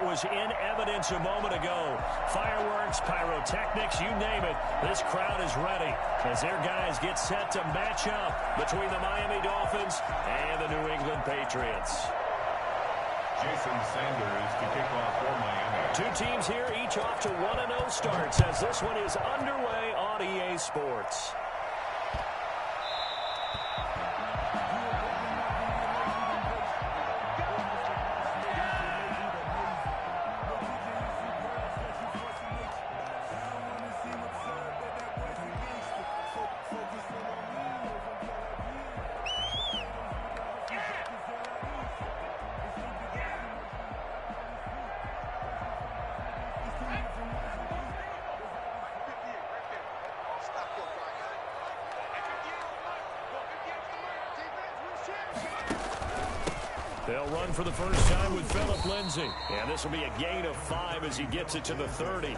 was in evidence a moment ago. Fireworks, pyrotechnics, you name it. This crowd is ready as their guys get set to match up between the Miami Dolphins and the New England Patriots. Jason Sanders to kick off for Miami. Two teams here, each off to 1-0 starts as this one is underway on EA Sports. They'll run for the first time with Phillip Lindsay. And this will be a gain of 5 as he gets it to the 30.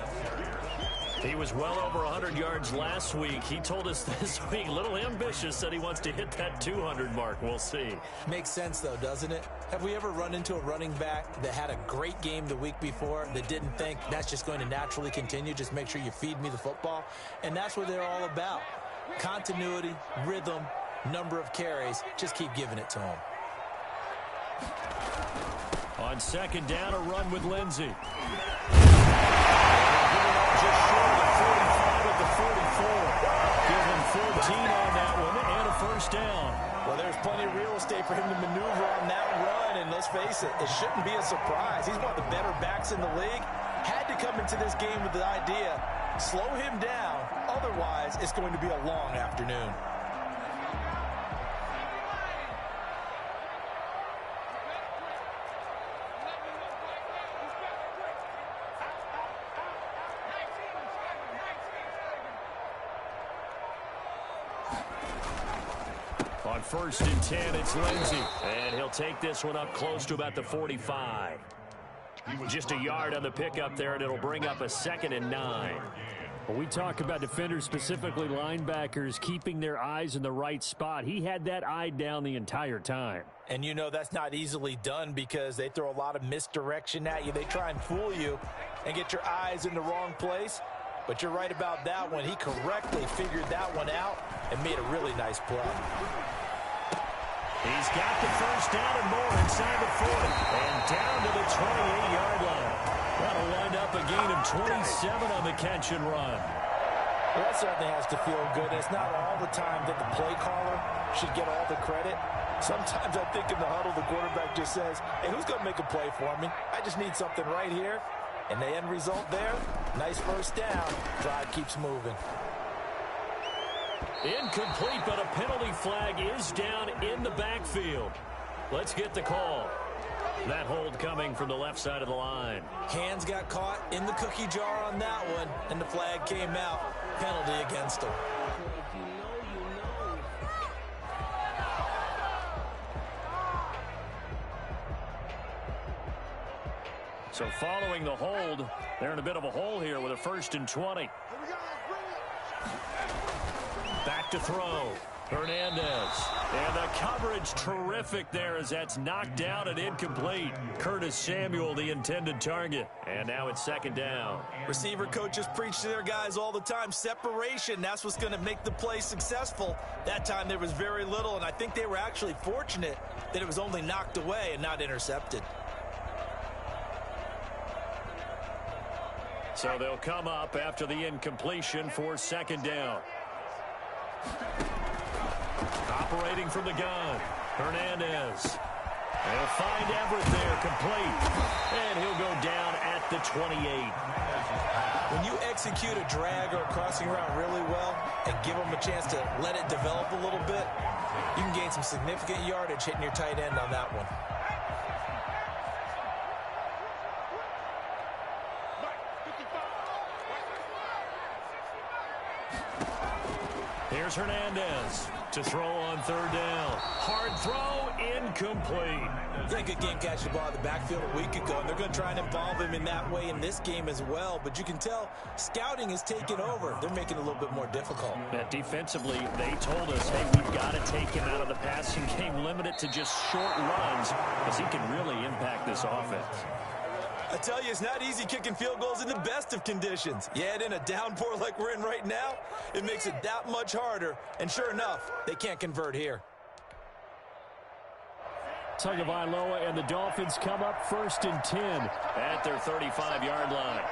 He was well over 100 yards last week. He told us this week, a little ambitious, said he wants to hit that 200 mark. We'll see. Makes sense, though, doesn't it? Have we ever run into a running back that had a great game the week before that didn't think that's just going to naturally continue? Just make sure you feed me the football. And that's what they're all about. Continuity, rhythm, number of carries. Just keep giving it to him. On second down, a run with Lindsay. Just short of 45 at the 44. Give him 14 on that one and a first down. Well, there's plenty of real estate for him to maneuver on that run, and let's face it, it shouldn't be a surprise. He's one of the better backs in the league. Had to come into this game with the idea, slow him down, otherwise it's going to be a long afternoon. On 1st and 10, it's Lindsay. And he'll take this one up close to about the 45. Just a yard on the pickup there, and it'll bring up a 2nd and 9. Well, we talk about defenders, specifically linebackers, keeping their eyes in the right spot. He had that eye down the entire time. And you know that's not easily done because they throw a lot of misdirection at you. They try and fool you and get your eyes in the wrong place. But you're right about that one. He correctly figured that one out and made a really nice play. He's got the first down and more inside the 40 and down to the 28-yard line. That'll wind up a gain of 27 on the catch and run. Well, that certainly has to feel good. It's not all the time that the play caller should get all the credit. Sometimes I think in the huddle, the quarterback just says, hey, who's going to make a play for me? I just need something right here. And the end result there, nice first down. Drive keeps moving. Incomplete, but a penalty flag is down in the backfield. Let's get the call. That hold coming from the left side of the line. Hands got caught in the cookie jar on that one, and the flag came out. Penalty against him. So following the hold, they're in a bit of a hole here with a 1st and 20. Back to throw. Hernandez. And the coverage terrific there as that's knocked down and incomplete. Curtis Samuel, the intended target. And now it's 2nd down. Receiver coaches preach to their guys all the time. Separation, that's what's going to make the play successful. That time there was very little, and I think they were actually fortunate that it was only knocked away and not intercepted. So they'll come up after the incompletion for 2nd down. Operating from the gun, Hernandez. They'll find Everett there, complete. And he'll go down at the 28. When you execute a drag or a crossing route really well and give them a chance to let it develop a little bit, you can gain some significant yardage hitting your tight end on that one. Here's Hernandez to throw on 3rd down. Hard throw, incomplete. Yeah, good game catching the ball in the backfield a week ago, and they're going to try and involve him in that way in this game as well. But you can tell scouting is taking over. They're making it a little bit more difficult. Defensively, they told us, hey, we've got to take him out of the passing game, limit it to just short runs, because he can really impact this offense. I tell you, it's not easy kicking field goals in the best of conditions. Yet in a downpour like we're in right now, it makes it that much harder. And sure enough, they can't convert here. Tagovailoa and the Dolphins come up 1st and 10 at their 35-yard line.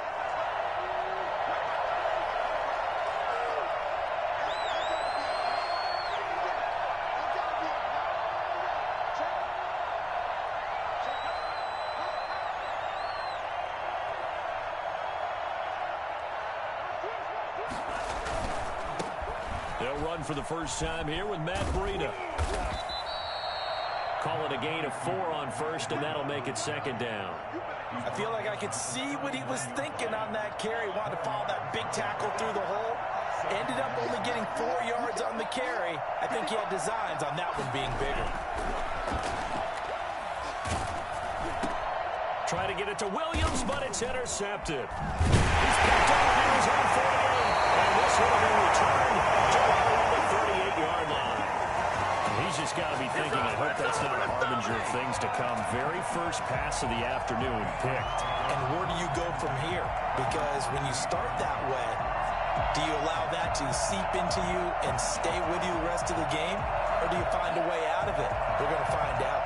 They'll run for the first time here with Matt Breida. Call it a gain of 4 on first, and that'll make it 2nd down. I feel like I could see what he was thinking on that carry. Wanted to follow that big tackle through the hole. Ended up only getting 4 yards on the carry. I think he had designs on that one being bigger. Try to get it to Williams, but it's intercepted. He's picked up at his own 48, and this will be returned to the 38-yard line. He's just got to be thinking, I hope that's not a harbinger of things to come. Very first pass of the afternoon picked. And where do you go from here? Because when you start that way, do you allow that to seep into you and stay with you the rest of the game? Or do you find a way out of it? We're going to find out.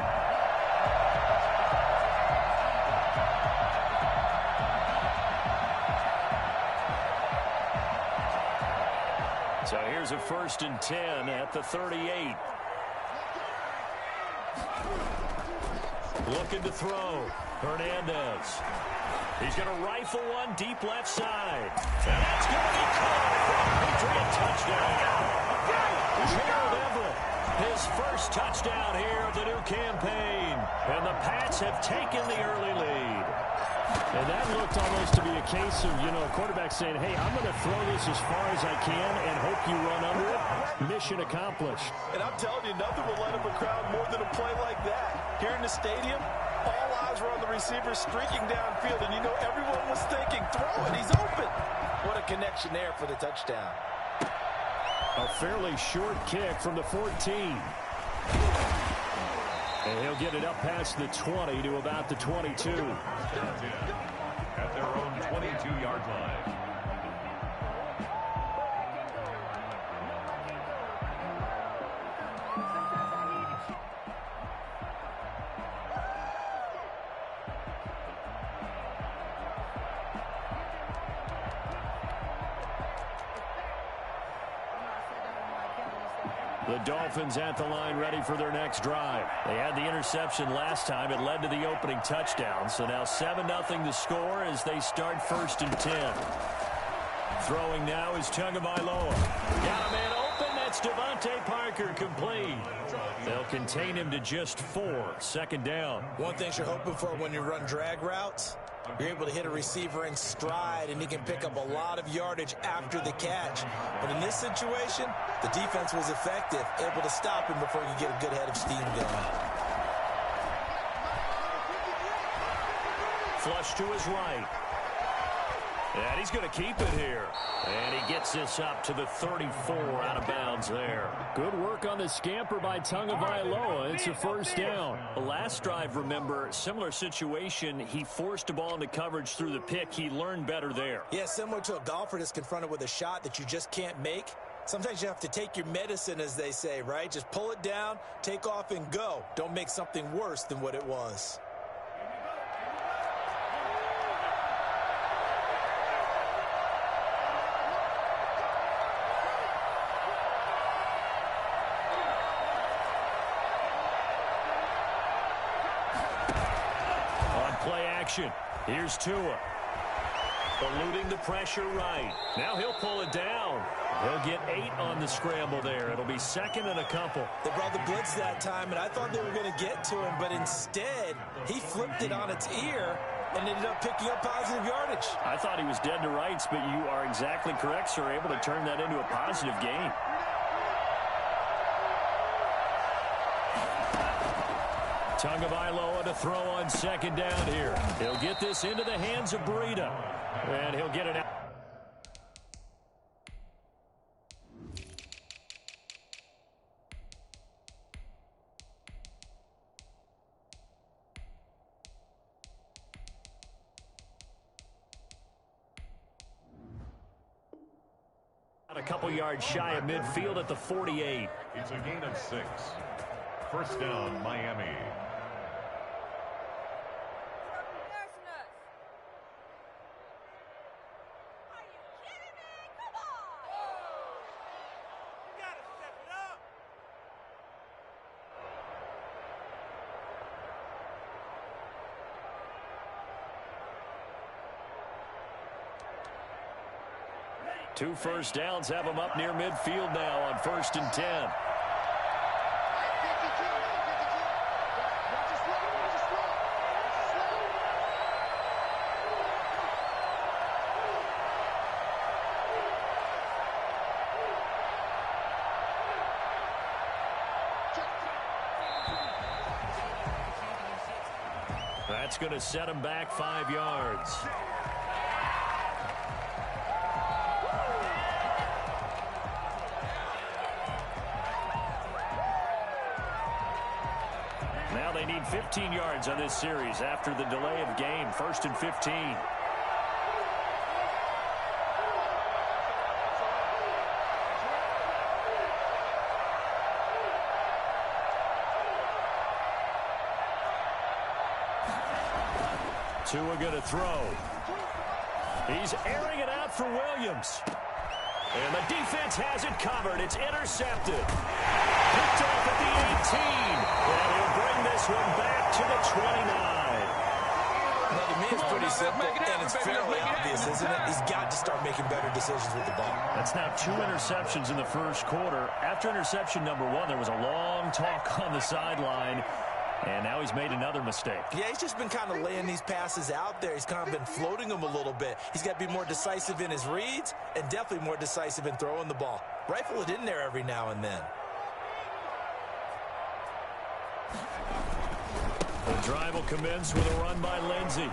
So here's a 1st and 10 at the 38. Looking to throw. Hernandez. He's going to rifle one deep left side. And that's going to be caught for a Patriot touchdown. Gerald Everett, his first touchdown here of the new campaign. And the Pats have taken the early lead. And that looked almost to be a case of, a quarterback saying, hey, I'm going to throw this as far as I can and hope you run under it. Mission accomplished. And I'm telling you, nothing will light up a crowd more than a play like that. Here in the stadium, all eyes were on the receiver streaking downfield, and everyone was thinking, throw it, he's open. What a connection there for the touchdown. A fairly short kick from the 14. And he'll get it up past the 20 to about the 22. At their own 22-yard line. The Dolphins at the line ready for their next drive. They had the interception last time. It led to the opening touchdown. So now 7-0 the score as they start 1st and 10. Throwing now is Tagovailoa. Got a man open. That's Devontae Parker complete. They'll contain him to just 4. 2nd down. One thing you're hoping for when you run drag routes, you're able to hit a receiver in stride, and he can pick up a lot of yardage after the catch. But in this situation, the defense was effective, able to stop him before he could get a good head of steam going. Flush to his right. And he's going to keep it here. And he gets this up to the 34 out of bounds there. Good work on the scamper by Tagovailoa. It's a 1st down. The last drive, remember, similar situation. He forced a ball into coverage through the pick. He learned better there. Yeah, similar to a golfer that's confronted with a shot that you just can't make. Sometimes you have to take your medicine, as they say, right? Just pull it down, take off, and go. Don't make something worse than what it was. Here's Tua. Eluding the pressure right. Now he'll pull it down. He'll get 8 on the scramble there. It'll be 2nd and a couple. They brought the blitz that time, and I thought they were going to get to him, but instead, he flipped it on its ear and ended up picking up positive yardage. I thought he was dead to rights, but you are exactly correct, sir. Able to turn that into a positive gain. Tagovailoa to throw on 2nd down here. He'll get this into the hands of Breida. And he'll get it out. A couple yards shy of midfield at the 48. It's a gain of 6. First down, Miami. Two first downs have them up near midfield now on 1st and 10. That's going to set him back 5 yards. Now they need 15 yards on this series after the delay of game. 1st and 15. Tua going to throw. He's airing it out for Williams. And the defense has it covered. It's intercepted. Picked off at the 18. And he'll bring this one back to the 29. Well, to me, it's pretty simple, and it's fairly obvious, isn't it? He's got to start making better decisions with the ball. That's now 2 interceptions in the first quarter. After interception number 1, there was a long talk on the sideline. And now he's made another mistake. Yeah, he's just been kind of laying these passes out there. He's kind of been floating them a little bit. He's got to be more decisive in his reads and definitely more decisive in throwing the ball. Rifle it in there every now and then. The drive will commence with a run by Lindsey.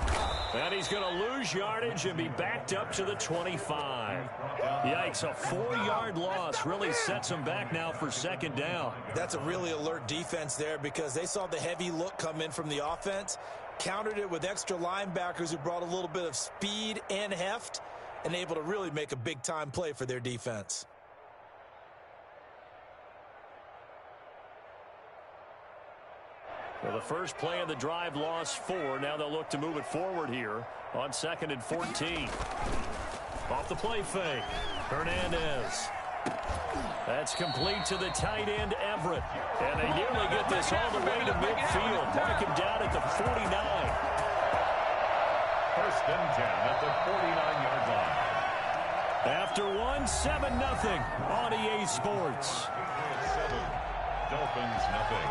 And he's going to lose yardage and be backed up to the 25. Yikes, a 4-yard loss really sets him back now for 2nd down. That's a really alert defense there because they saw the heavy look come in from the offense, countered it with extra linebackers who brought a little bit of speed and heft, and able to really make a big-time play for their defense. Well, the first play of the drive lost 4. Now they'll look to move it forward here on 2nd and 14. Off the play fake. Hernandez. That's complete to the tight end, Everett. And they nearly get this all the way to midfield. Mark him down at the 49. 1st and 10 at the 49-yard line. After 1, 7-0 on EA Sports. 7. Dolphins nothing.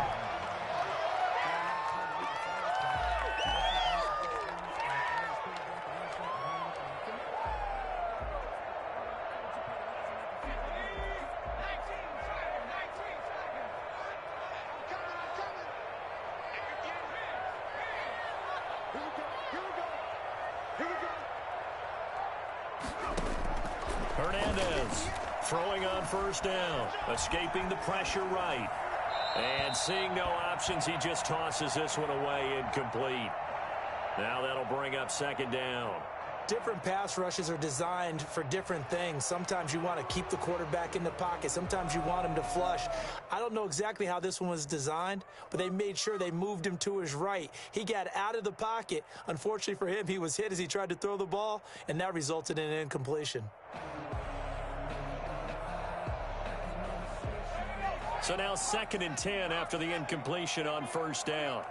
Hernandez throwing on 1st down, escaping the pressure right. And seeing no options, he just tosses this one away, incomplete. Now that'll bring up 2nd down. Different pass rushes are designed for different things. Sometimes you want to keep the quarterback in the pocket. Sometimes you want him to flush. I don't know exactly how this one was designed, but they made sure they moved him to his right. He got out of the pocket. Unfortunately for him, he was hit as he tried to throw the ball, and that resulted in an incompletion. So now 2nd and 10 after the incompletion on 1st down.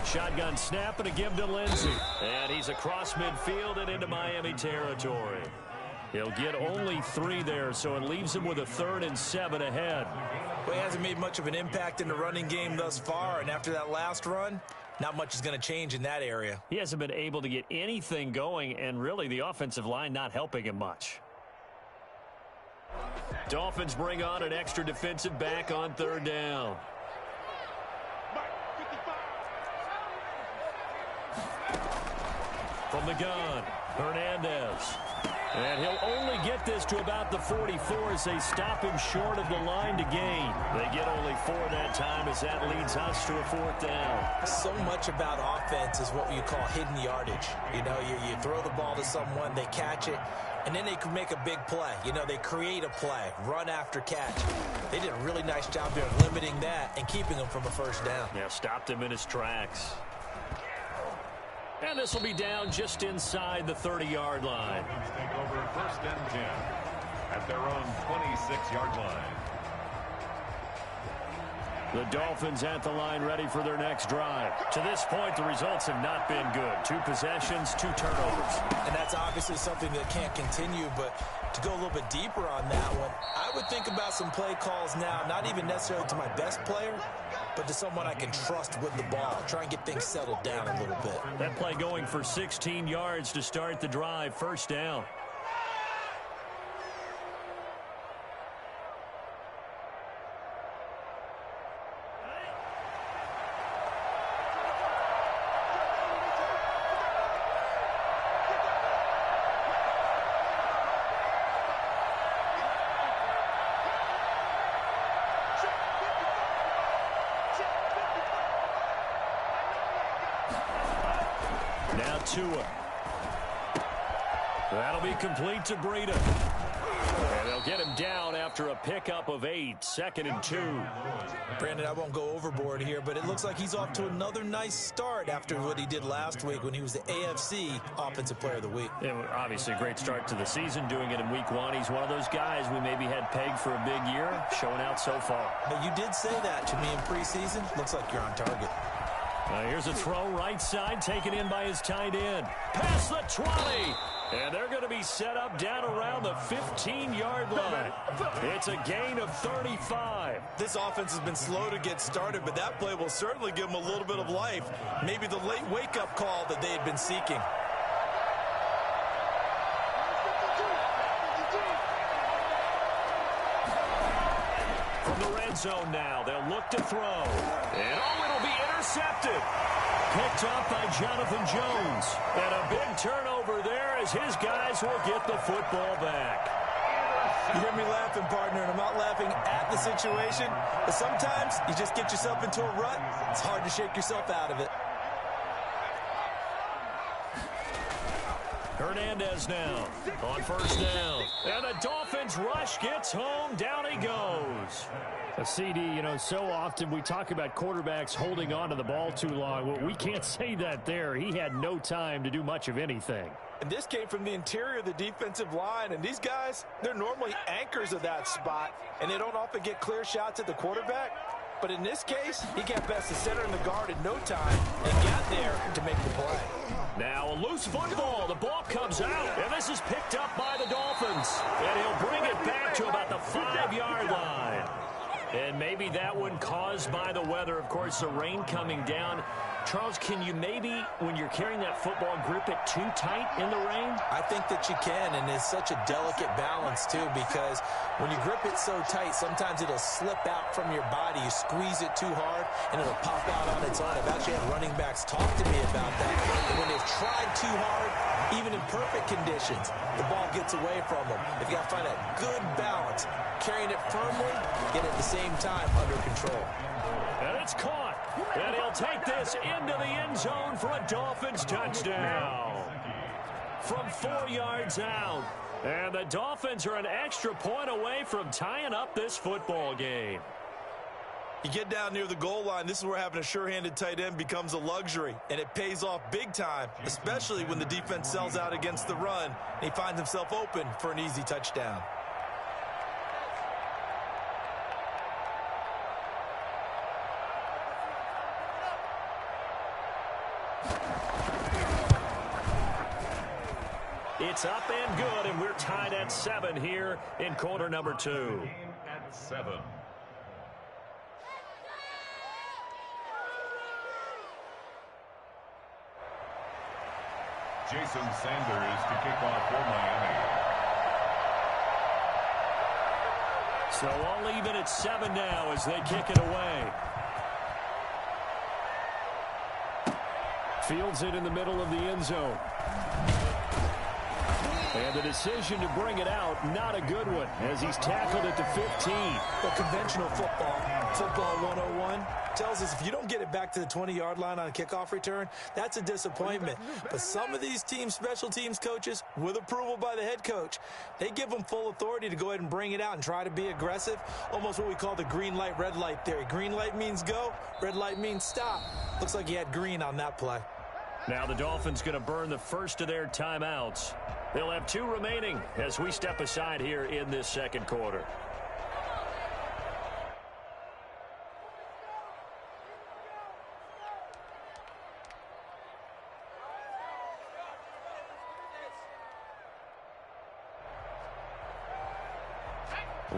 Shotgun snap and a give to Lindsey. And he's across midfield and into Miami territory. He'll get only 3 there, so it leaves him with a 3rd and 7 ahead. Well, he hasn't made much of an impact in the running game thus far, and after that last run, not much is going to change in that area. He hasn't been able to get anything going, and really the offensive line not helping him much. Dolphins bring on an extra defensive back on 3rd down. From the gun, Hernandez. And he'll only get this to about the 44 as they stop him short of the line to gain. They get only 4 that time as that leads us to a 4th down. So much about offense is what you call hidden yardage. You know, you throw the ball to someone, they catch it, and then they can make a big play. You know, they create a play, run after catch. They did a really nice job there of limiting that and keeping him from a 1st down. Yeah, stopped him in his tracks. And this will be down just inside the 30-yard line. Take over 1st and 10 at their own 26-yard line. The Dolphins at the line ready for their next drive. To this point, the results have not been good. 2 possessions, 2 turnovers. And that's obviously something that can't continue, but to go a little bit deeper on that one, I would think about some play calls now, not even necessarily to my best player, but to someone I can trust with the ball. Try and get things settled down a little bit. That play going for 16 yards to start the drive. 1st down. Now Tua. That'll be complete to Breida. And they'll get him down after a pickup of 8. 2nd and 2. Brandon, I won't go overboard here, but it looks like he's off to another nice start after what he did last week when he was the AFC Offensive Player of the Week. Yeah, obviously a great start to the season, doing it in week 1. He's one of those guys we maybe had pegged for a big year, showing out so far. But you did say that to me in preseason. Looks like you're on target. Here's a throw right side, taken in by his tight end. Past the 20. And they're going to be set up down around the 15-yard line. It's a gain of 35. This offense has been slow to get started, but that play will certainly give them a little bit of life. Maybe the late wake-up call that they had been seeking. From the red zone now, they'll look to throw. And it'll be intercepted. Picked up by Jonathan Jones. And a big turnover there as his guys will get the football back. You hear me laughing, partner, and I'm not laughing at the situation, but sometimes you just get yourself into a rut. It's hard to shake yourself out of it. Hernandez now on 1st down. And the Dolphins rush gets home. Down he goes. A CD, you know, so often we talk about quarterbacks holding on to the ball too long. Well, we can't say that there. He had no time to do much of anything. And this came from the interior of the defensive line. And these guys, they're normally anchors of that spot, and they don't often get clear shots at the quarterback. But in this case, he got past the center and the guard in no time and got there to make the play. Now a loose football. The ball comes out, and this is picked up by the Dolphins. And he'll bring it back to about the 5-yard line. And maybe that one caused by the weather. Of course, the rain coming down. Charles, can you maybe, when you're carrying that football, grip it too tight in the rain? I think that you can, and it's such a delicate balance, too, because when you grip it so tight, sometimes it'll slip out from your body. You squeeze it too hard, and it'll pop out on its own. I've actually had running backs talk to me about that. And when they've tried too hard, even in perfect conditions, the ball gets away from them. They've got to find that good balance, carrying it firmly, yet at the same time under control. And it's caught. And he'll take this into the end zone for a Dolphins touchdown. From 4 yards out. And the Dolphins are an extra point away from tying up this football game. You get down near the goal line, this is where having a sure-handed tight end becomes a luxury, and it pays off big time, especially when the defense sells out against the run, and he finds himself open for an easy touchdown. It's up and good, and we're tied at 7 here in quarter number 2. At 7. Jason Sanders to kick off for Miami. So all even at 7 now as they kick it away. Fields it in the middle of the end zone. And the decision to bring it out, not a good one, as he's tackled at the 15. Well, conventional football 101, tells us if you don't get it back to the 20-yard line on a kickoff return, that's a disappointment. But some of these special teams coaches, with approval by the head coach, they give them full authority to go ahead and bring it out and try to be aggressive, almost what we call the green light, red light theory. Green light means go, red light means stop. Looks like he had green on that play. Now the Dolphins going to burn the first of their timeouts. They'll have 2 remaining as we step aside here in this second quarter.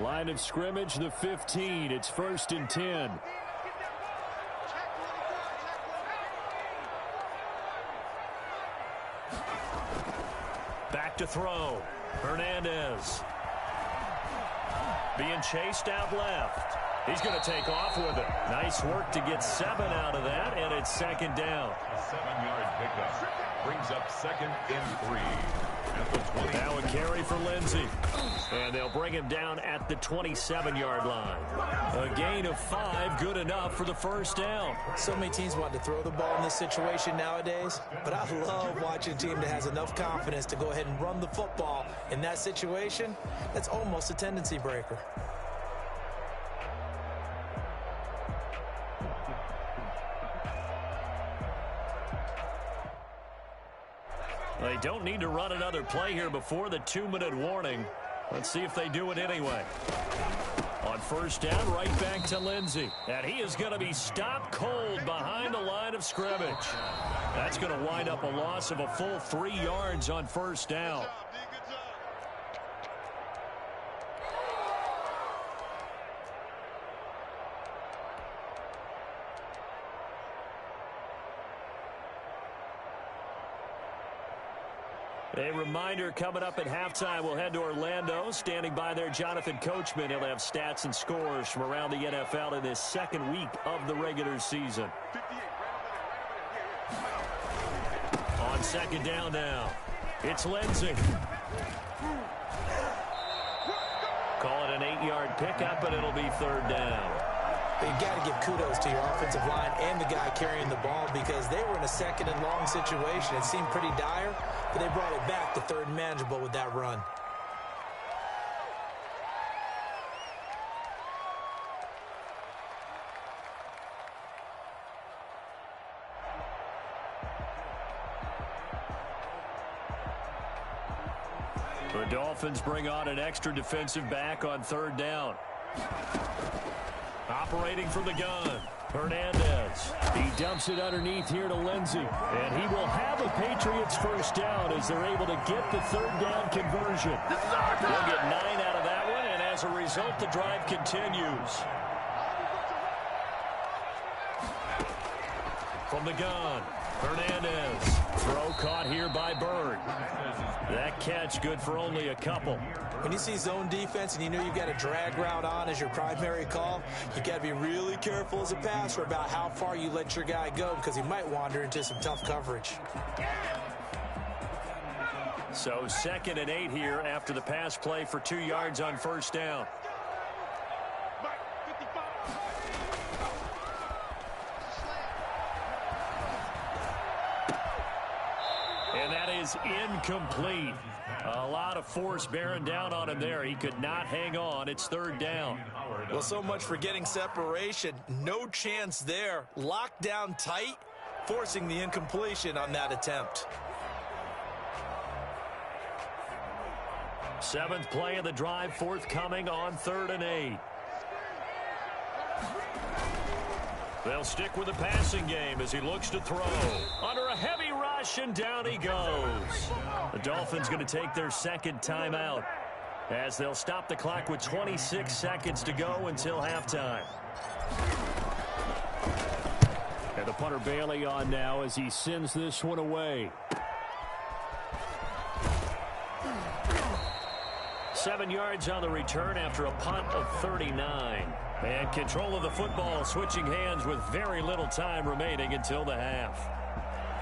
Line of scrimmage, the 15. It's 1st and 10. Back to throw. Hernandez. Being chased out left. He's going to take off with it. Nice work to get 7 out of that, and it's 2nd down. A 7-yard pickup brings up 2nd and 3. At the 20. Now a carry for Lindsey. And they'll bring him down at the 27-yard line. A gain of 5, good enough for the 1st down. So many teams want to throw the ball in this situation nowadays, but I love watching a team that has enough confidence to go ahead and run the football in that situation. That's almost a tendency breaker. They don't need to run another play here before the 2-minute warning. Let's see if they do it anyway. On 1st down, right back to Lindsey. And he is going to be stopped cold behind the line of scrimmage. That's going to wind up a loss of a full 3 yards on 1st down. A reminder, coming up at halftime, we'll head to Orlando. Standing by there, Jonathan Coachman. He'll have stats and scores from around the NFL in this 2nd week of the regular season. On 2nd down now, it's Lindsey. Call it an 8-yard pickup, and it'll be 3rd down. But you got to give kudos to your offensive line and the guy carrying the ball, because they were in a 2nd and long situation. It seemed pretty dire, but they brought it back to 3rd and manageable with that run. The Dolphins bring on an extra defensive back on 3rd down. Operating from the gun, Hernandez. He dumps it underneath here to Lindsey. And he will have a Patriots 1st down as they're able to get the 3rd down conversion. They'll get 9 out of that one, and as a result, the drive continues. From the gun, Hernandez. Throw caught here by Bird. That catch good for only a couple. When you see zone defense and you know you've got a drag route on as your primary call, you got to be really careful as a passer about how far you let your guy go, because he might wander into some tough coverage. So 2nd and 8 here after the pass play for 2 yards on 1st down. And that is incomplete. A lot of force bearing down on him there. He could not hang on. It's 3rd down. Well, so much for getting separation. No chance there. Locked down tight, forcing the incompletion on that attempt. 7th play of the drive forthcoming on 3rd and 8. They'll stick with the passing game as he looks to throw. Under a heavy rush, and down he goes. The Dolphins going to take their 2nd timeout as they'll stop the clock with 26 seconds to go until halftime. And the punter Bailey on now as he sends this one away. 7 yards on the return after a punt of 39. And control of the football switching hands with very little time remaining until the half.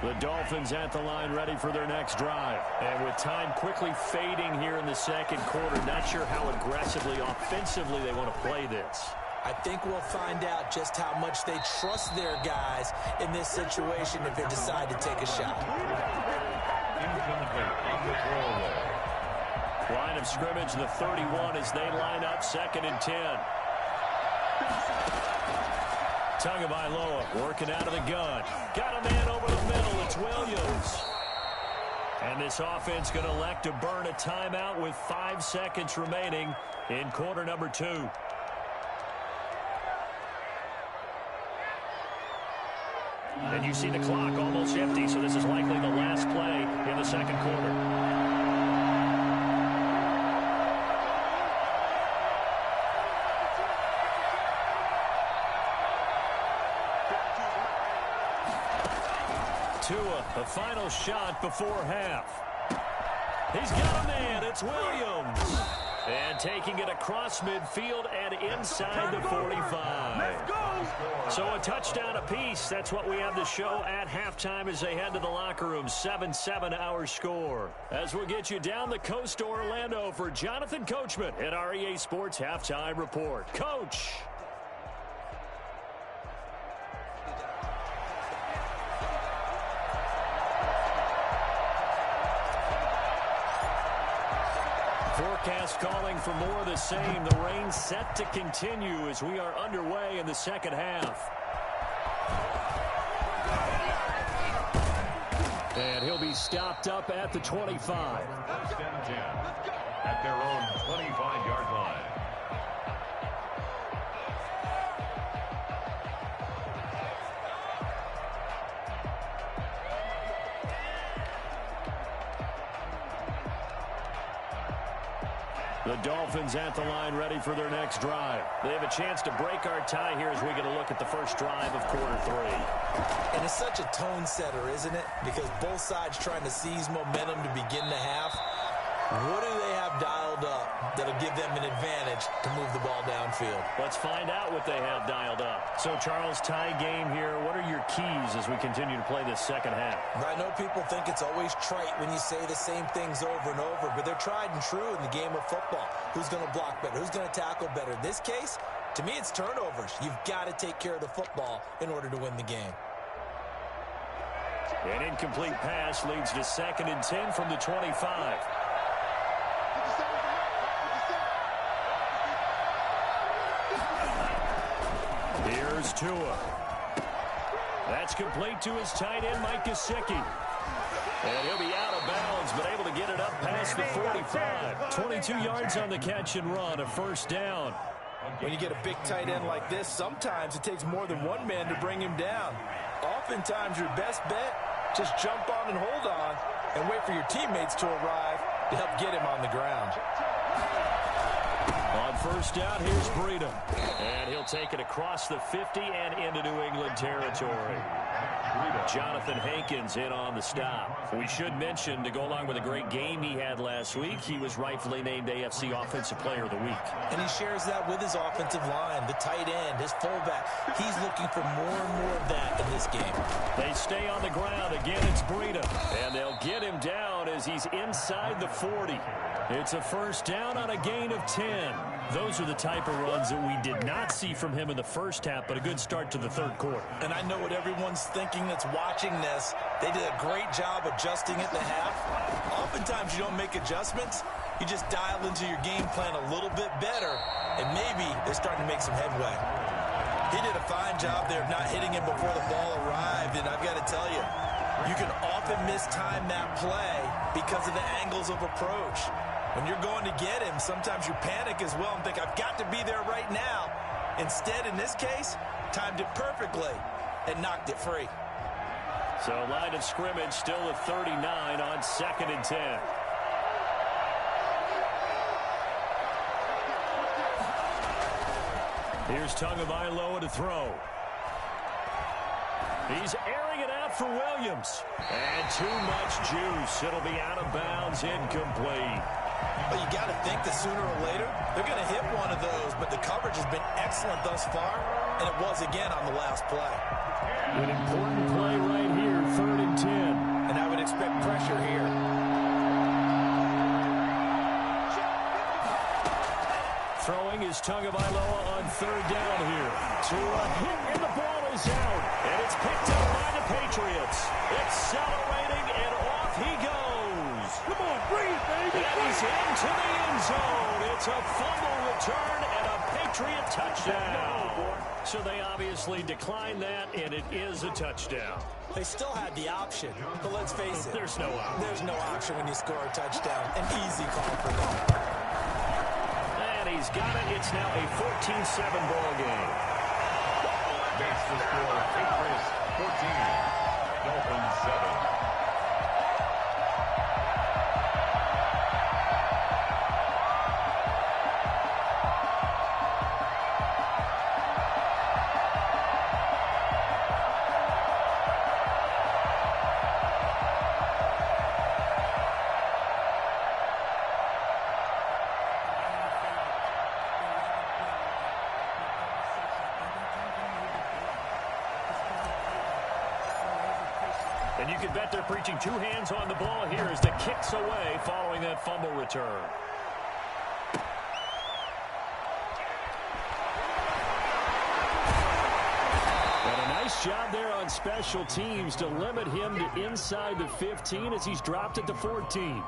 The Dolphins at the line ready for their next drive. And with time quickly fading here in the second quarter, not sure how aggressively, offensively they want to play this. I think we'll find out just how much they trust their guys in this situation if they decide to take a shot. Incomplete on the throwaway. Line of scrimmage, the 31 as they line up, 2nd and 10. Tagovailoa working out of the gun. Got a man over the middle. It's Williams. And this offense going to elect to burn a timeout with 5 seconds remaining in quarter number 2. And you see the clock almost empty, so this is likely the last play in the second quarter. The final shot before half. He's got a man. It's Williams. And taking it across midfield and inside the 45. So a touchdown apiece. That's what we have to show at halftime as they head to the locker room. 7-7 our score. As we'll get you down the coast to Orlando for Jonathan Coachman at our EA Sports Halftime Report. Coach. Forecast calling for more of the same. The rain set to continue as we are underway in the second half. And he'll be stopped up at the 25. 1st and 10 at their own 25-yard line. The Dolphins at the line ready for their next drive. They have a chance to break our tie here as we get a look at the first drive of quarter 3. And it's such a tone setter, isn't it? Because both sides trying to seize momentum to begin the half. What do they have dialed up that'll give them an advantage to move the ball downfield? Let's find out what they have dialed up. So, Charles, tie game here. What are your keys as we continue to play this second half? I know people think it's always trite when you say the same things over and over, but they're tried and true in the game of football. Who's going to block better? Who's going to tackle better? In this case, to me, it's turnovers. You've got to take care of the football in order to win the game. An incomplete pass leads to 2nd and 10 from the 25. Here's Tua. That's complete to his tight end, Mike Gesicki. And he'll be out of bounds, but able to get it up past the 45. 22 yards on the catch and run, a 1st down. When you get a big tight end like this, sometimes it takes more than one man to bring him down. Oftentimes, your best bet, just jump on and hold on and wait for your teammates to arrive to help get him on the ground. On 1st down, here's Breida. And he'll take it across the 50 and into New England territory. Jonathan Hankins in on the stop. We should mention, to go along with a great game he had last week, he was rightfully named AFC Offensive Player of the Week. And he shares that with his offensive line, the tight end, his fullback. He's looking for more and more of that in this game. They stay on the ground. Again, it's Breida. And they'll get him down as he's inside the 40. It's a 1st down on a gain of 10. Those are the type of runs that we did not see from him in the first half, but a good start to the 3rd quarter. And I know what everyone's thinking that's watching this. They did a great job adjusting at the half. Oftentimes you don't make adjustments. You just dial into your game plan a little bit better, and maybe they're starting to make some headway. He did a fine job there of not hitting him before the ball arrived, and I've got to tell you, you can often mistime that play because of the angles of approach. When you're going to get him, sometimes you panic as well and think, I've got to be there right now. Instead, in this case, timed it perfectly and knocked it free. So line of scrimmage still at 39 on 2nd and 10. Here's Tagovailoa to throw. He's airing it out for Williams. And too much juice. It'll be out of bounds, incomplete. Well, you got to think that sooner or later, they're going to hit one of those, but the coverage has been excellent thus far, and it was again on the last play. An important play right here, 3rd and 10. is Tagovailoa on third down here. To a hit, and the ball is out. And it's picked up by the Patriots. Accelerating, and off he goes. Come on, bring it, baby. And he's into the end zone. It's a fumble return and a Patriot touchdown. So they obviously declined that, and it is a touchdown. They still had the option, but let's face it. There's no option. There's no option when you score a touchdown. An easy call for them. And he's got it. It's now a 14-7 ball game. That's the score. Patriots 14, Dolphins 7. And you can bet they're preaching two hands on the ball here as the kick's away following that fumble return. And a nice job there on special teams to limit him to inside the 15 as he's dropped it to 14.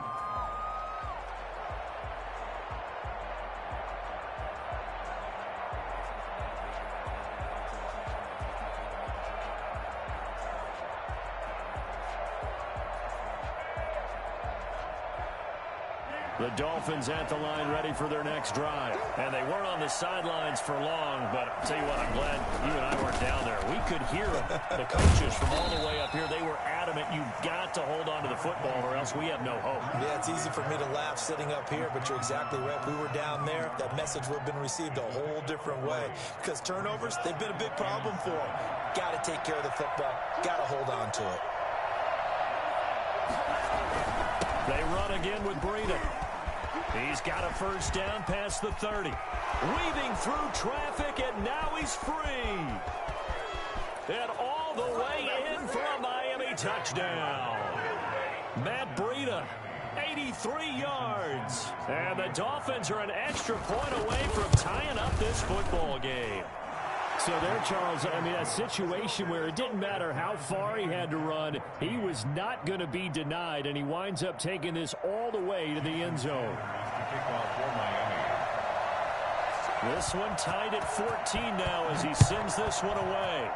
The Dolphins at the line ready for their next drive. And they weren't on the sidelines for long, but I'll tell you what, I'm glad you and I weren't down there. We could hear them. The coaches from all the way up here, they were adamant. You've got to hold on to the football or else we have no hope. Yeah, it's easy for me to laugh sitting up here, but you're exactly right. If we were down there, that message would have been received a whole different way. Because turnovers, they've been a big problem for them. Got to take care of the football. Got to hold on to it. They run again with Breida. He's got a first down past the 30. Weaving through traffic, and now he's free. And all the way in for a Miami touchdown. Matt Breida, 83 yards. And the Dolphins are an extra point away from tying up this football game. So there, Charles, I mean, a situation where it didn't matter how far he had to run, he was not going to be denied, and he winds up taking this all the way to the end zone. This one tied at 14 now as he sends this one away.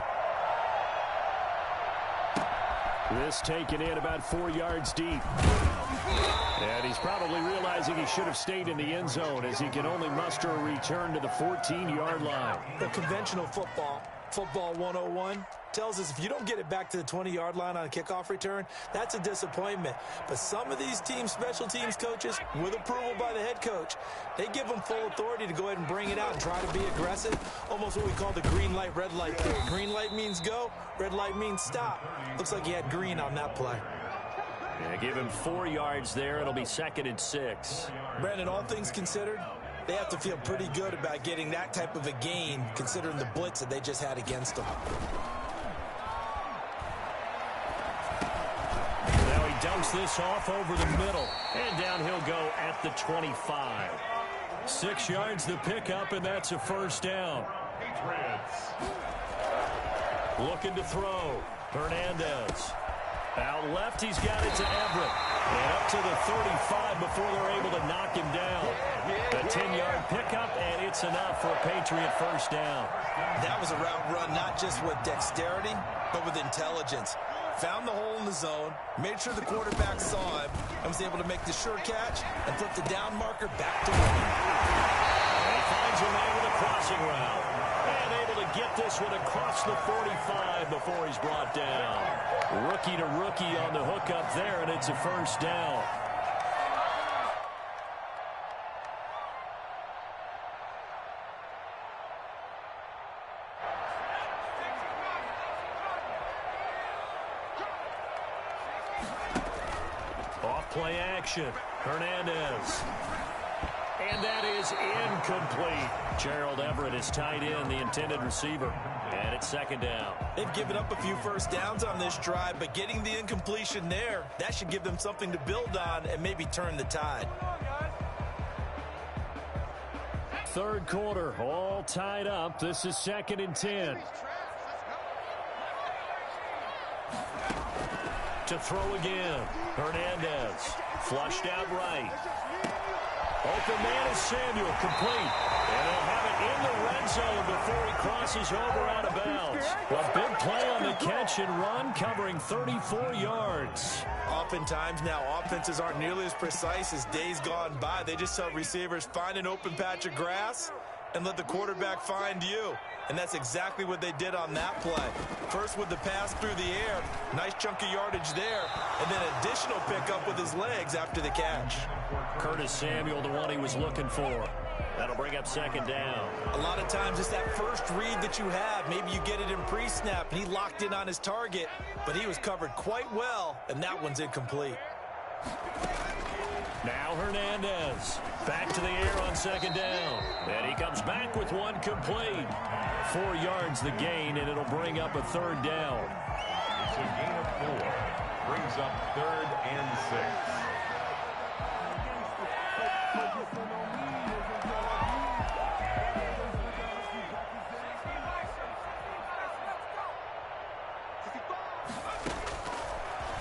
This taken in about 4 yards deep. And he's probably realizing he should have stayed in the end zone as he can only muster a return to the 14-yard line. The conventional football 101, tells us if you don't get it back to the 20-yard line on a kickoff return, that's a disappointment. But some of these teams, special teams coaches, with approval by the head coach, they give them full authority to go ahead and bring it out and try to be aggressive. Almost what we call the green light, red light theory. Green light means go, red light means stop. Looks like he had green on that play. Yeah, give him 4 yards there. It'll be 2nd and 6. Brandon, all things considered, they have to feel pretty good about getting that type of a gain, considering the blitz that they just had against them. Now he dumps this off over the middle. And down he'll go at the 25. 6 yards the pickup, and that's a first down. Looking to throw. Hernandez. Out left, he's got it to Everett. And up to the 35 before they're able to knock him down. A 10-yard pickup, and it's enough for a Patriot first down. That was a route run not just with dexterity, but with intelligence. Found the hole in the zone, made sure the quarterback saw him, and was able to make the sure catch and flip the down marker back to winning. And he finds a man with a crossing route. And able to get this one across the 45 before he's brought down. Rookie to rookie on the hookup there, and it's a first down. Off play action. Hernandez. And that is incomplete. Gerald Everett is tied in, the intended receiver. And it's 2nd down. They've given up a few first downs on this drive, but getting the incompletion there, that should give them something to build on and maybe turn the tide. third quarter, all tied up. This is 2nd and 10. To throw again. Hernandez. Flushed out right. Open man is Samuel. Complete. And they'll have it in the red zone before he crosses over out of bounds. A big play on the catch and run, covering 34 yards. Oftentimes now, offenses aren't nearly as precise as days gone by. They just tell receivers, find an open patch of grass and let the quarterback find you. And that's exactly what they did on that play. First with the pass through the air, nice chunk of yardage there, and then additional pickup with his legs after the catch. Curtis Samuel, the one he was looking for. That'll bring up 2nd down. A lot of times it's that first read that you have. Maybe you get it in pre-snap, and he locked in on his target, but he was covered quite well, and that one's incomplete. Now Hernandez. Back to the air on 2nd down. And he comes back with one complete. 4 yards the gain, and it'll bring up a 3rd down. It's a gain of 4. Brings up 3rd and 6.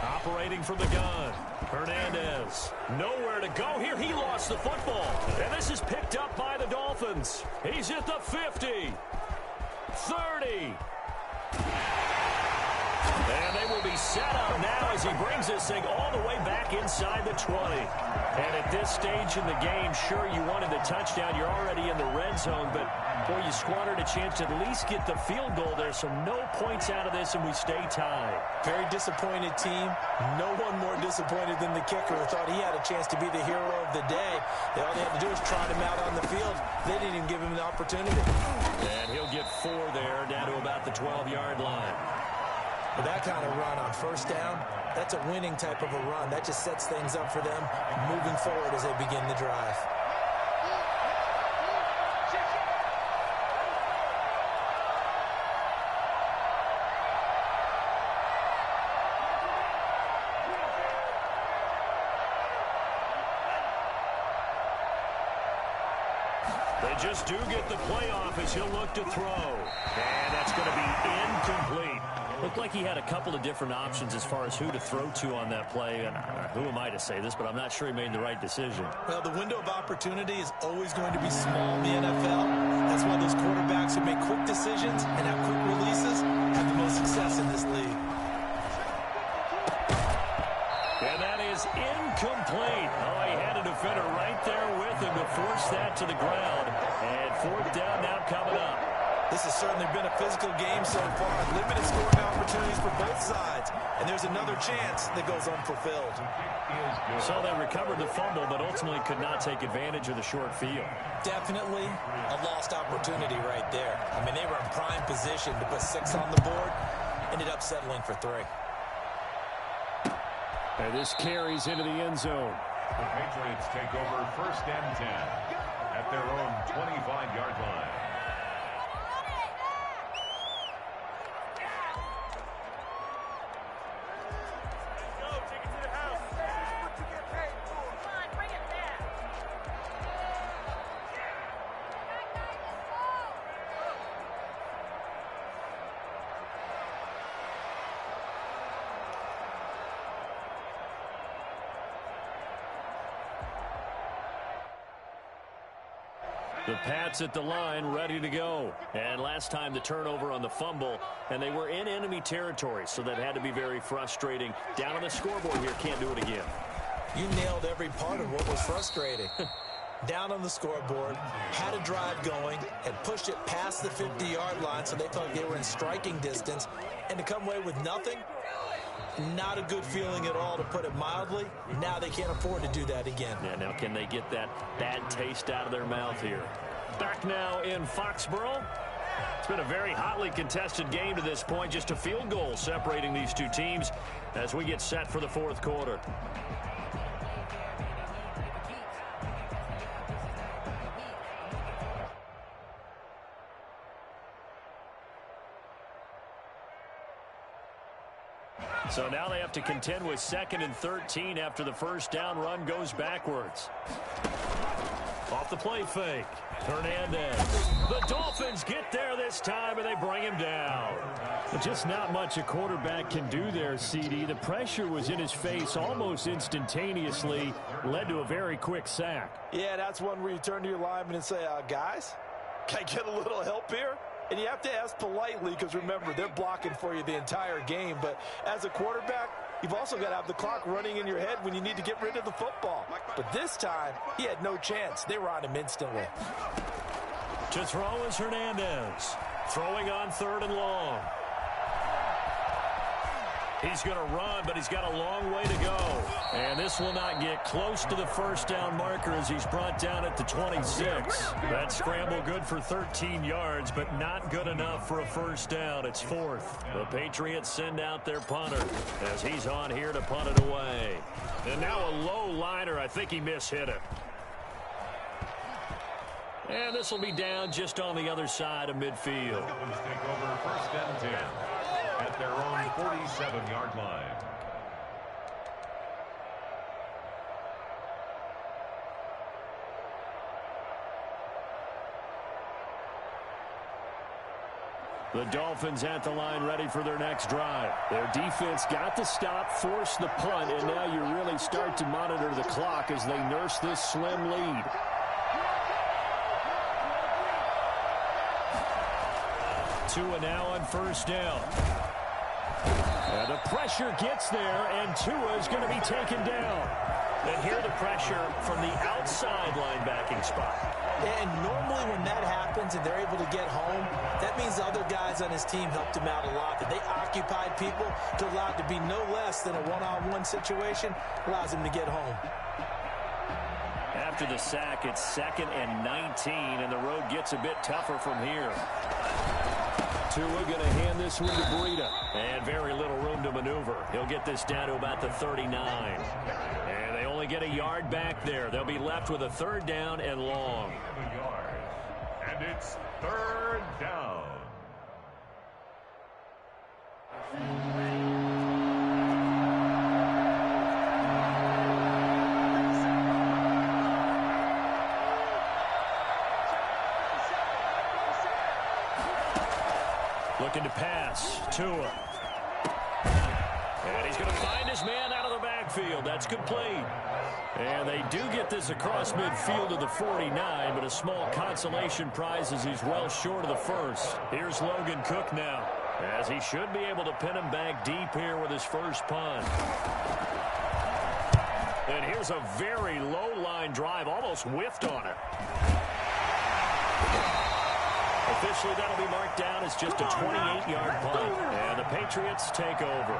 Operating from the gun. Hernandez. Nowhere to go here. He lost the football. And this is picked up by the Dolphins. He's at the 50. 30. And they will be set up now as he brings this thing all the way back inside the 20. And at this stage in the game, sure, you wanted the touchdown. You're already in the red zone, but, boy, you squandered a chance to at least get the field goal there. So no points out of this, and we stay tied. Very disappointed team. No one more disappointed than the kicker who thought he had a chance to be the hero of the day. All they had to do was trot him out on the field. They didn't even give him an opportunity. And he'll get 4 there, down to about the 12-yard line. With that kind of run on 1st down, that's a winning type of a run. That just sets things up for them moving forward as they begin the drive. They just do get the play off as he'll look to throw. And that's going to be incomplete. Looked like he had a couple of different options as far as who to throw to on that play. And who am I to say this, but I'm not sure he made the right decision. Well, the window of opportunity is always going to be small in the NFL. That's why those quarterbacks who make quick decisions and have quick releases have the most success in this league. And that is incomplete. Oh, he had a defender right there with him to force that to the ground. And 4th down now coming up. This has certainly been a physical game so far. Limited scoring opportunities for both sides. And there's another chance that goes unfulfilled. So they recovered the fumble, but ultimately could not take advantage of the short field. Definitely a lost opportunity right there. I mean, they were in prime position to put 6 on the board. Ended up settling for 3. And this carries into the end zone. The Patriots take over 1st and 10 at their own 25-yard line. The Pats at the line, ready to go. And last time the turnover on the fumble, and they were in enemy territory, so that had to be very frustrating. Down on the scoreboard here, can't do it again. You nailed every part of what was frustrating. Down on the scoreboard, had a drive going, had pushed it past the 50-yard line, so they thought they were in striking distance, and to come away with nothing, not a good feeling at all, to put it mildly. Now they can't afford to do that again. Yeah, now can they get that bad taste out of their mouth here? Back now in Foxborough. It's been a very hotly contested game to this point. Just a field goal separating these two teams as we get set for the 4th quarter. So now they have to contend with 2nd and 13 after the 1st down run goes backwards. Off the play fake. Hernandez. The Dolphins get there this time, and they bring him down. Just not much a quarterback can do there, CD. The pressure was in his face almost instantaneously. Led to a very quick sack. Yeah, that's one where you turn to your lineman and say, guys, can I get a little help here? And you have to ask politely because, remember, they're blocking for you the entire game. But as a quarterback, you've also got to have the clock running in your head when you need to get rid of the football. But this time, he had no chance. They were on him instantly. To throw is Hernandez. Throwing on 3rd and long. He's going to run, but he's got a long way to go. And this will not get close to the first down marker as he's brought down at the 26. That scramble good for 13 yards, but not good enough for a first down. It's 4th. The Patriots send out their punter as he's on here to punt it away. And now a low liner. I think he mishit it. And this will be down just on the other side of midfield. Let's take over 1st and 10 at their own 47-yard line. The Dolphins at the line ready for their next drive. Their defense got the stop, forced the punt, and now you really start to monitor the clock as they nurse this slim lead. Tua now on 1st down. And the pressure gets there, and Tua is going to be taken down. And here the pressure from the outside linebacking spot. And normally when that happens and they're able to get home, that means the other guys on his team helped him out a lot. That they occupied people to allow it to be no less than a one-on-one situation, allows him to get home. After the sack, it's 2nd and 19, and the road gets a bit tougher from here. Tua going to hand this one to Breida. And very little room to maneuver. He'll get this down to about the 39. And they only get a yard back there. They'll be left with a 3rd down and long. And it's 3rd down. Looking to pass. Tua. And he's going to find his man out of the backfield. That's complete. And they do get this across midfield to the 49, but a small consolation prize as he's well short of the first. Here's Logan Cook now, as he should be able to pin him back deep here with his first punt. And here's a very low-line drive, almost whiffed on it. Officially, that'll be marked down as just a 28-yard punt. And the Patriots take over.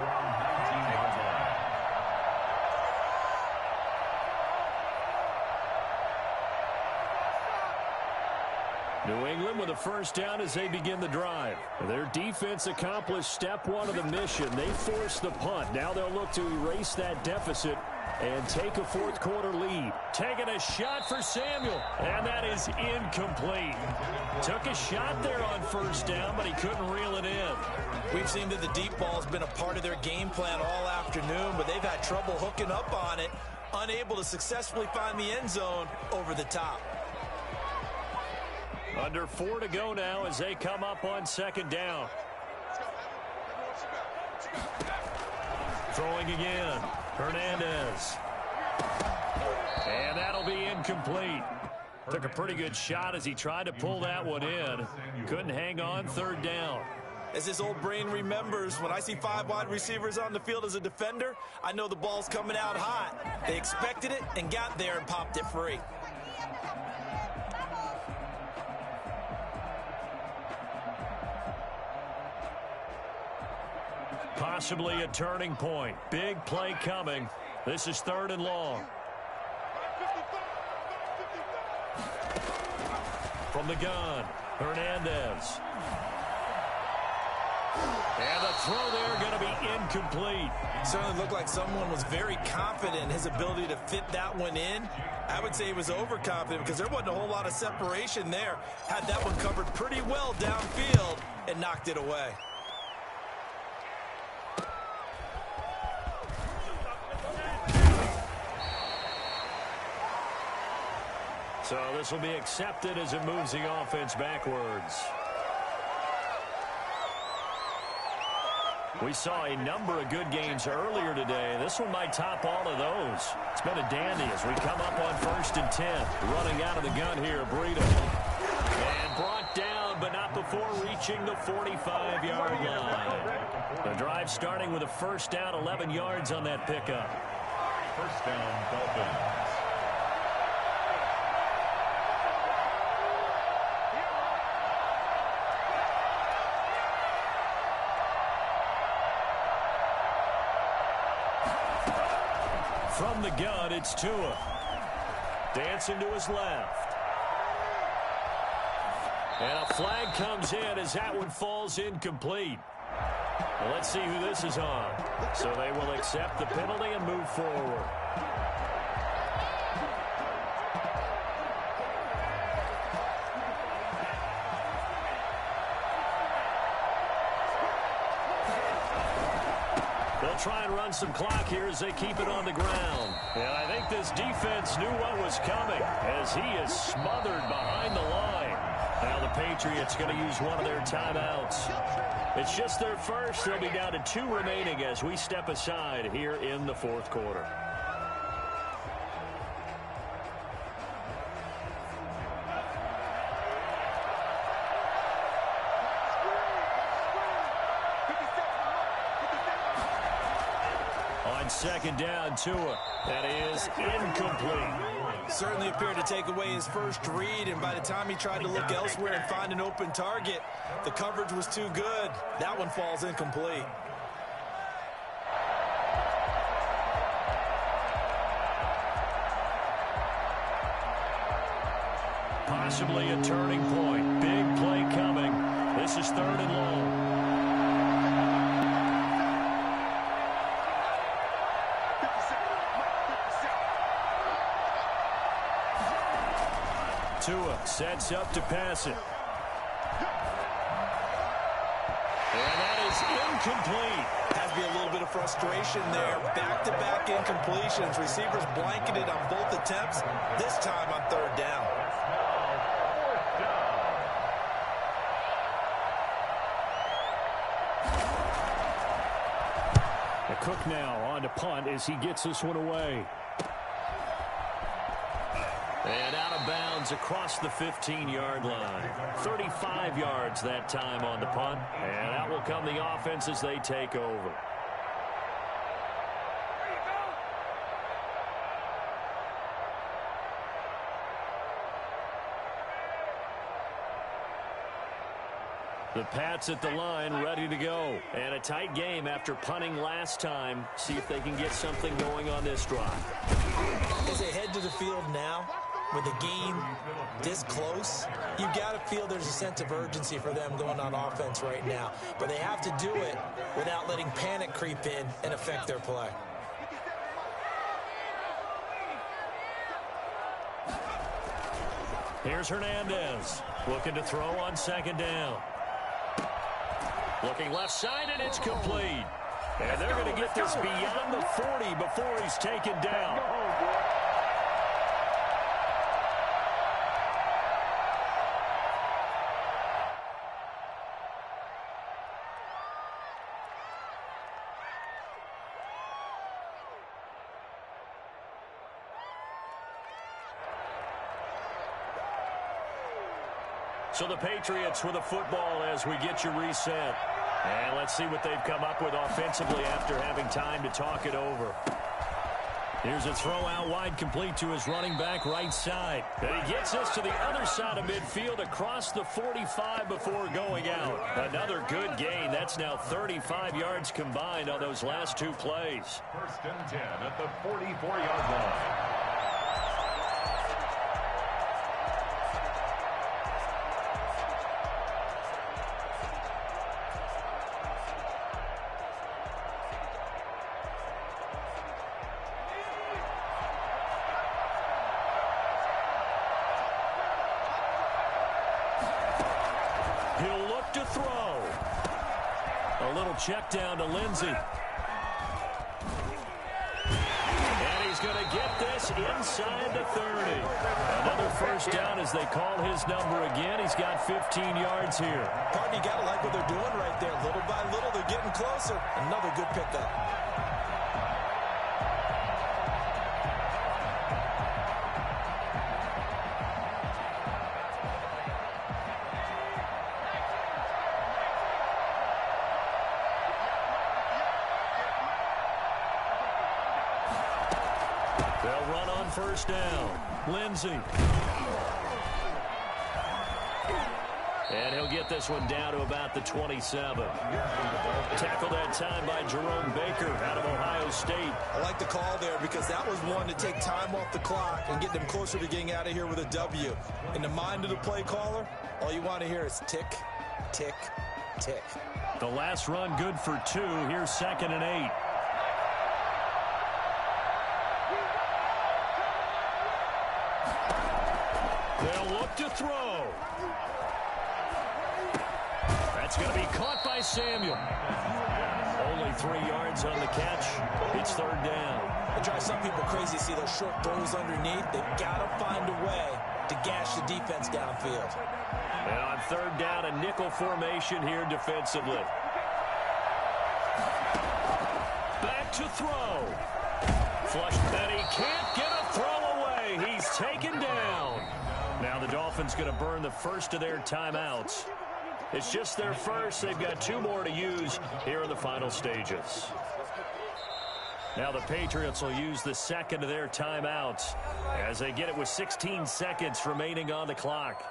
New England with a first down as they begin the drive. Their defense accomplished step 1 of the mission. They forced the punt. Now they'll look to erase that deficit and take a 4th quarter lead. Taking a shot for Samuel, and that is incomplete. Took a shot there on 1st down, but he couldn't reel it in. We've seen that the deep ball has been a part of their game plan all afternoon, but they've had trouble hooking up on it, unable to successfully find the end zone over the top. Under 4 to go now as they come up on 2nd down. Throwing again. Hernandez. And that'll be incomplete. Took a pretty good shot as he tried to pull that one in. Couldn't hang on 3rd down. As his old brain remembers, when I see 5 wide receivers on the field as a defender, I know the ball's coming out hot. They expected it and got there and popped it free. Possibly a turning point. Big play coming. This is 3rd and long. From the gun, Hernandez. And the throw there going to be incomplete. Certainly looked like someone was very confident in his ability to fit that one in. I would say he was overconfident because there wasn't a whole lot of separation there. Had that one covered pretty well downfield and knocked it away. So this will be accepted as it moves the offense backwards. We saw a number of good games earlier today. This one might top all of those. It's been a dandy as we come up on 1st and 10. Running out of the gun here, Breida. And brought down, but not before reaching the 45-yard line. The drive starting with a first down, 11 yards on that pickup. First down, Dolphins. From the gun, it's Tua. Dancing to his left. And a flag comes in as that one falls incomplete. Well, let's see who this is on. So they will accept the penalty and move forward. They'll try and run some clock here as they keep it on the ground. And I think this defense knew what was coming as he is smothered behind the line. Now the Patriots going to use one of their timeouts. It's just their first. They'll be down to 2 remaining as we step aside here in the 4th quarter. On 2nd down, Tua. That is incomplete. Certainly appeared to take away his first read, and by the time he tried to look elsewhere and find an open target, the coverage was too good. That one falls incomplete. Possibly a turning point. Big play coming. This is 3rd and long. Tua sets up to pass it. And that is incomplete. Has to be a little bit of frustration there. Back-to-back incompletions. Receivers blanketed on both attempts, this time on 3rd down. The Cook now on to punt as he gets this one away. And out of bounds across the 15-yard line. 35 yards that time on the punt. And out will come the offense as they take over. The Pats at the line, ready to go. And a tight game after punting last time. See if they can get something going on this drive. As they head to the field now, with the game this close, you got to feel there's a sense of urgency for them going on offense right now. But they have to do it without letting panic creep in and affect their play. Here's Hernandez looking to throw on 2nd down. Looking left side, and it's complete. And they're going to get this beyond the 40 before he's taken down. So the Patriots with a football as we get you reset. And let's see what they've come up with offensively after having time to talk it over. Here's a throw out wide, complete to his running back right side. And he gets this to the other side of midfield across the 45 before going out. Another good gain. That's now 35 yards combined on those last 2 plays. 1st and 10 at the 44-yard line. He'll look to throw. A little check down to Lindsey. And he's going to get this Davis inside the 30. Another first down as they call his number again. He's got 15 yards here. Partner, you got to like what they're doing right there. Little by little, they're getting closer. Another good pickup. They'll run on first down. Lindsey. And he'll get this one down to about the 27. Tackled that time by Jerome Baker out of Ohio State. I like the call there because that was one to take time off the clock and get them closer to getting out of here with a W. In the mind of the play caller, all you want to hear is tick, tick, tick. The last run good for 2. Here's 2nd and 8. They'll look to throw. That's going to be caught by Samuel. Only 3 yards on the catch. It's 3rd down. It drives some people crazy to see those short throws underneath. They've got to find a way to gash the defense downfield. And on 3rd down, a nickel formation here defensively. Back to throw. Flushed, and he can't get a throw away. He's taken down. Now the Dolphins going to burn the first of their timeouts. It's just their first. They've got 2 more to use here in the final stages. Now the Patriots will use the second of their timeouts as they get it with 16 seconds remaining on the clock.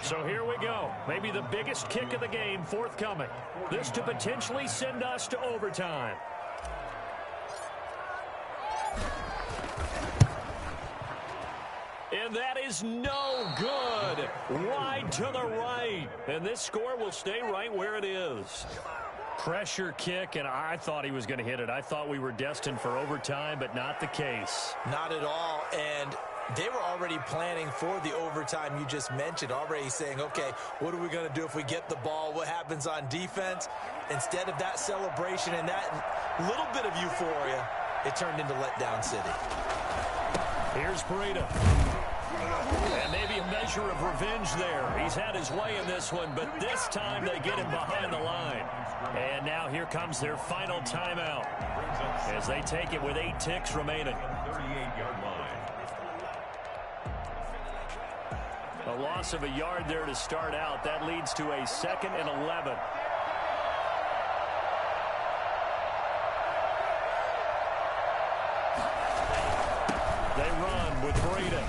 So here we go. Maybe the biggest kick of the game forthcoming. This to potentially send us to overtime. And that is no good. Wide to the right. And this score will stay right where it is. Pressure kick, and I thought he was going to hit it. I thought we were destined for overtime, but not the case. Not at all. And they were already planning for the overtime you just mentioned, already saying, okay, what are we going to do if we get the ball? What happens on defense? Instead of that celebration and that little bit of euphoria, it turned into letdown city. Here's Breida. And maybe a measure of revenge there. He's had his way in this one, but this time they get him behind the line. And now here comes their final timeout as they take it with 8 ticks remaining. 38-yard line. A loss of a yard there to start out. That leads to a 2nd and 11. They run with Breida.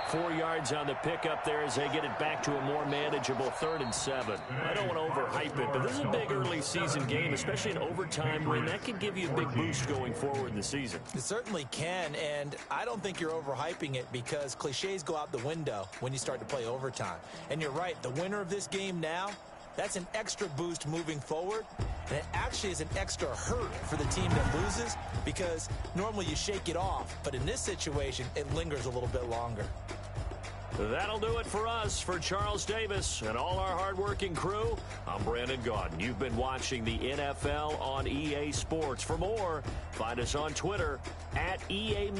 4 yards on the pickup there as they get it back to a more manageable 3rd and 7. I don't want to overhype it, but this is a big early season game, especially an overtime win. That could give you a big boost going forward in the season. It certainly can, and I don't think you're overhyping it because cliches go out the window when you start to play overtime. And you're right, the winner of this game now, that's an extra boost moving forward, and it actually is an extra hurt for the team that loses because normally you shake it off, but in this situation, it lingers a little bit longer. That'll do it for us. For Charles Davis and all our hardworking crew, I'm Brandon Gaudin. You've been watching the NFL on EA Sports. For more, find us on Twitter @EA